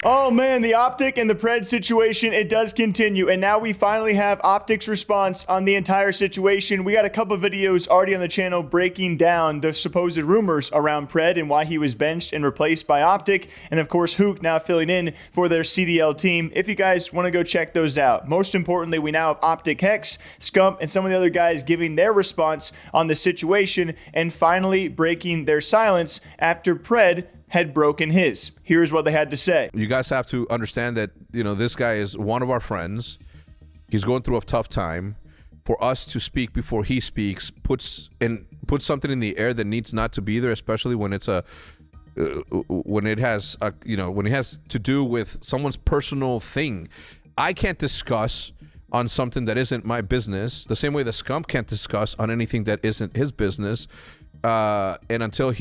Oh man, the OpTic and the Pred situation, it does continue. And now we finally have OpTic's response on the entire situation. We got a couple of videos already on the channel breaking down the supposed rumors around Pred and why he was benched and replaced by OpTic. And of course, Hook now filling in for their CDL team. If you guys want to go check those out. Most importantly, we now have OpTic, HecZ, Scump, and some of the other guys giving their response on the situation and finally breaking their silence after Pred had broken his. Here's what they had to say. You guys have to understand that, this guy is one of our friends. He's going through a tough time. For us to speak before he speaks puts something in the air that needs not to be there, especially when it's when it has to do with someone's personal thing. I can't discuss on something that isn't my business, the same way the Scump can't discuss on anything that isn't his business. And until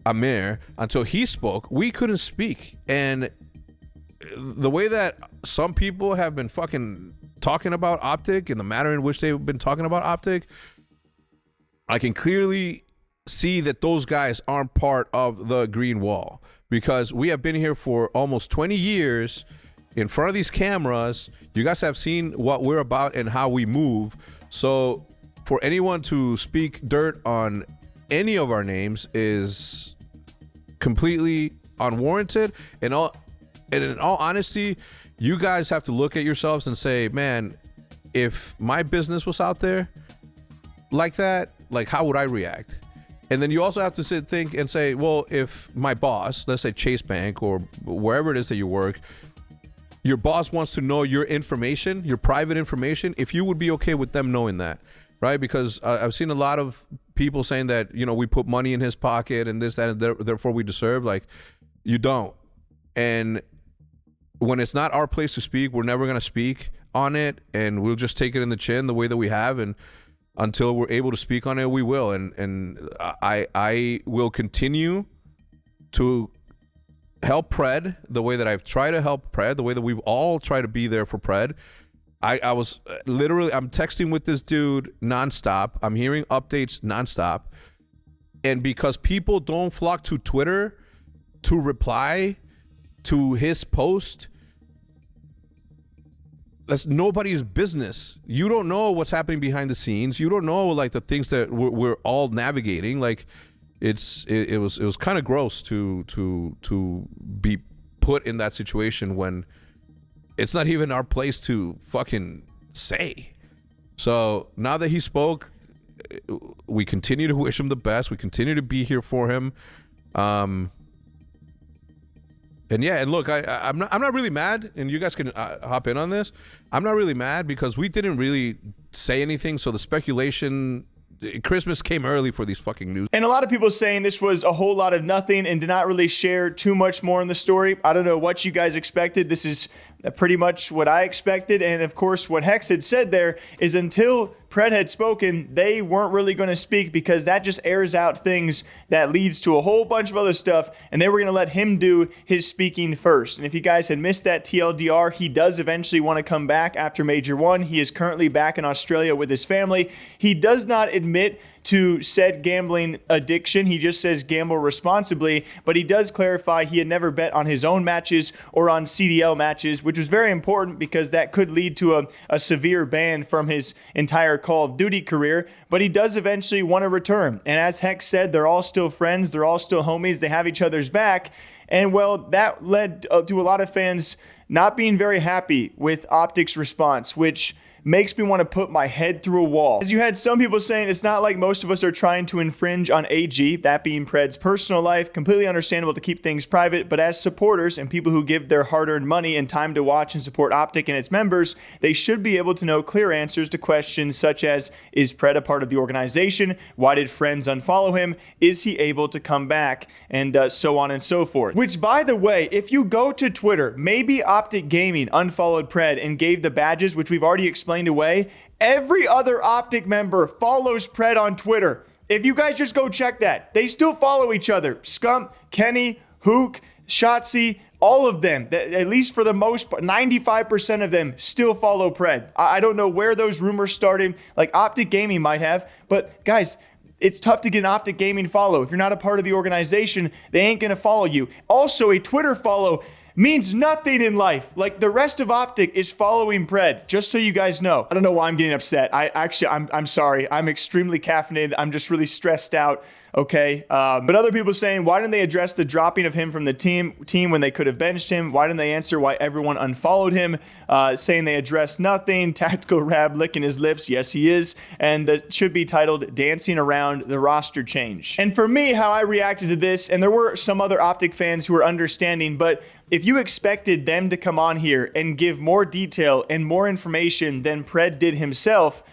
Amir, until he spoke, we couldn't speak. And the way that some people have been fucking talking about OpTic and the manner in which they've been talking about OpTic, I can clearly see that those guys aren't part of the green wall, because we have been here for almost 20 years in front of these cameras. You guys have seen what we're about and how we move. So for anyone to speak dirt on any of our names is completely unwarranted. And in all honesty, you guys have to look at yourselves and say, man, if my business was out there like that, like, how would I react? And then you also have to think and say, well, if my boss, let's say Chase Bank or wherever it is that you work, your boss wants to know your information, your private information, if you would be okay with them knowing that. Right? Because I've seen a lot of people saying that, we put money in his pocket and this, that, and therefore we deserve. Like, you don't. And when it's not our place to speak, we're never going to speak on it. And we'll just take it in the chin the way that we have. And until we're able to speak on it, we will. And I will continue to help Pred the way that I've tried to help Pred, the way that we've all tried to be there for Pred. I was literally, I'm texting with this dude nonstop. I'm hearing updates nonstop. And because people don't flock to Twitter to reply to his post, that's nobody's business. You don't know what's happening behind the scenes. You don't know, like, the things that we're all navigating. Like, it was kind of gross to be put in that situation when it's not even our place to fucking say. So now that he spoke, we continue to wish him the best. We continue to be here for him. And yeah, and look, I'm not really mad, and you guys can hop in on this. I'm not really mad because we didn't really say anything. So the speculation, Christmas came early for these fucking news. And a lot of people saying this was a whole lot of nothing and did not really share too much more in the story. I don't know what you guys expected. This is pretty much what I expected. And of course, what HecZ had said there is until Pred had spoken, they weren't really going to speak because that just airs out things that leads to a whole bunch of other stuff. And they were going to let him do his speaking first. And if you guys had missed that TLDR, he does eventually want to come back after Major 1. He is currently back in Australia with his family. He does not admit to said gambling addiction. He just says gamble responsibly, but he does clarify he had never bet on his own matches or on CDL matches, which was very important because that could lead to a severe ban from his entire Call of Duty career. But he does eventually want to return. And as HecZ said, they're all still friends. They're all still homies. They have each other's back. And well, that led to a lot of fans not being very happy with OpTic's response, which makes me want to put my head through a wall. As you had some people saying, it's not like most of us are trying to infringe on AG, that being Pred's personal life. Completely understandable to keep things private, but as supporters and people who give their hard-earned money and time to watch and support OpTic and its members, they should be able to know clear answers to questions such as, is Pred a part of the organization? Why did friends unfollow him? Is he able to come back? And so on and so forth. Which, by the way, if you go to Twitter, maybe OpTic Gaming unfollowed Pred and gave the badges, which we've already explained away. Every other OpTic member follows Pred on Twitter. If you guys just go check that, they still follow each other. Scump, Kenny, Hook, Shotzi, all of them, at least for the most part, 95% of them still follow Pred. I don't know where those rumors started. Like OpTic Gaming might have, but guys, it's tough to get an OpTic Gaming follow. If you're not a part of the organization, they ain't going to follow you. Also, a Twitter follow means nothing in life. Like, the rest of OpTic is following Pred, just so you guys know. I don't know why I'm getting upset. I'm sorry. I'm extremely caffeinated. I'm just really stressed out. Okay. But other people saying, why didn't they address the dropping of him from the team when they could have benched him? Why didn't they answer why everyone unfollowed him? Saying they addressed nothing. Tactical Rab licking his lips. Yes, he is. And that should be titled Dancing Around the Roster Change. And for me, how I reacted to this, and there were some other OpTic fans who were understanding, but if you expected them to come on here and give more detail and more information than Pred did himself,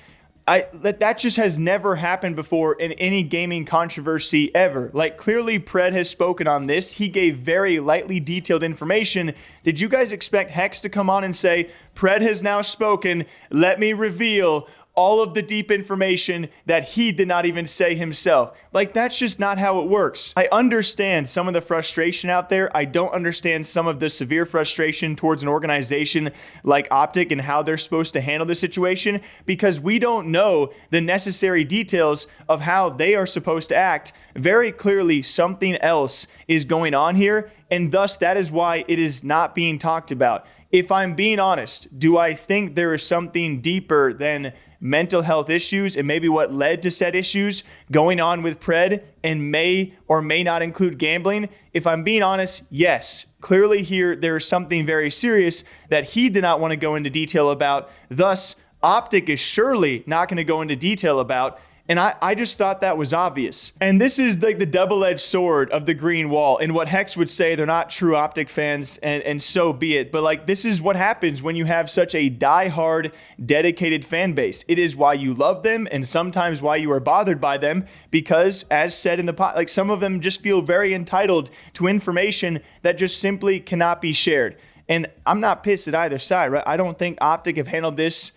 that just has never happened before in any gaming controversy ever. Like, clearly Pred has spoken on this. He gave very lightly detailed information. Did you guys expect HecZ to come on and say, Pred has now spoken, let me reveal all of the deep information that he did not even say himself? Like, that's just not how it works. I understand some of the frustration out there. I don't understand some of the severe frustration towards an organization like OpTic and how they're supposed to handle the situation, because we don't know the necessary details of how they are supposed to act. Very clearly, something else is going on here, and thus that is why it is not being talked about. If I'm being honest, do I think there is something deeper than mental health issues and maybe what led to said issues going on with Pred and may or may not include gambling? If I'm being honest, yes. Clearly here, there is something very serious that he did not want to go into detail about. Thus, OpTic is surely not going to go into detail about. And I just thought that was obvious. And this is like the double-edged sword of the green wall. And what HecZ would say, they're not true OpTic fans, and so be it. But like, this is what happens when you have such a die-hard, dedicated fan base. It is why you love them and sometimes why you are bothered by them, because as said in the pod, like, some of them just feel very entitled to information that just simply cannot be shared. And I'm not pissed at either side, right? I don't think OpTic have handled this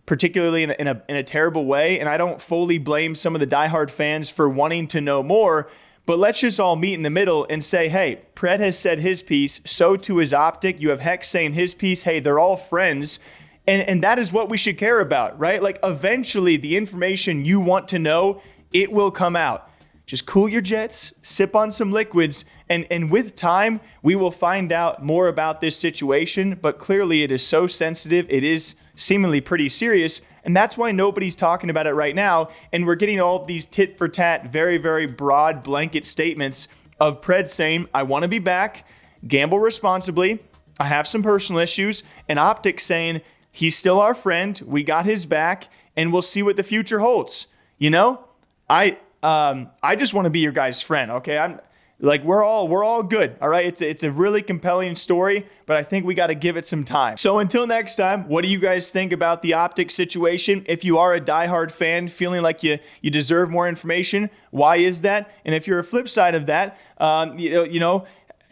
particularly in a terrible way, and I don't fully blame some of the diehard fans for wanting to know more, but let's just all meet in the middle and say, hey, Pred has said his piece, so too is OpTic. You have HecZ saying his piece. Hey, they're all friends, and that is what we should care about, right? Like, eventually the information you want to know, it will come out. Just cool your jets, sip on some liquids, and with time, we will find out more about this situation. But clearly it is so sensitive. It is seemingly pretty serious, and that's why nobody's talking about it right now. And we're getting all of these tit for tat, very, very broad blanket statements of Pred saying, I want to be back, gamble responsibly, I have some personal issues, and OpTic saying, he's still our friend, we got his back, and we'll see what the future holds. You know, I just want to be your guys' friend, okay? We're all good, all right? It's a really compelling story, but I think we got to give it some time. So until next time, what do you guys think about the OpTic situation? If you are a diehard fan feeling like you deserve more information, why is that? And if you're a flip side of that, you know,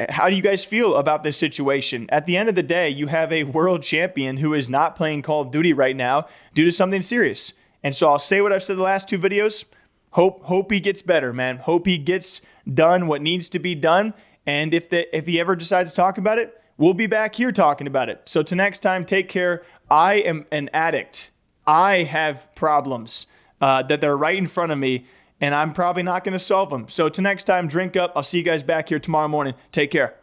how do you guys feel about this situation? At the end of the day, you have a world champion who is not playing Call of Duty right now due to something serious. And so I'll say what I've said the last two videos. Hope he gets better, man. Hope he gets done what needs to be done. And if he ever decides to talk about it, we'll be back here talking about it. So till next time, take care. I am an addict. I have problems that they're right in front of me, and I'm probably not going to solve them. So till next time, drink up. I'll see you guys back here tomorrow morning. Take care.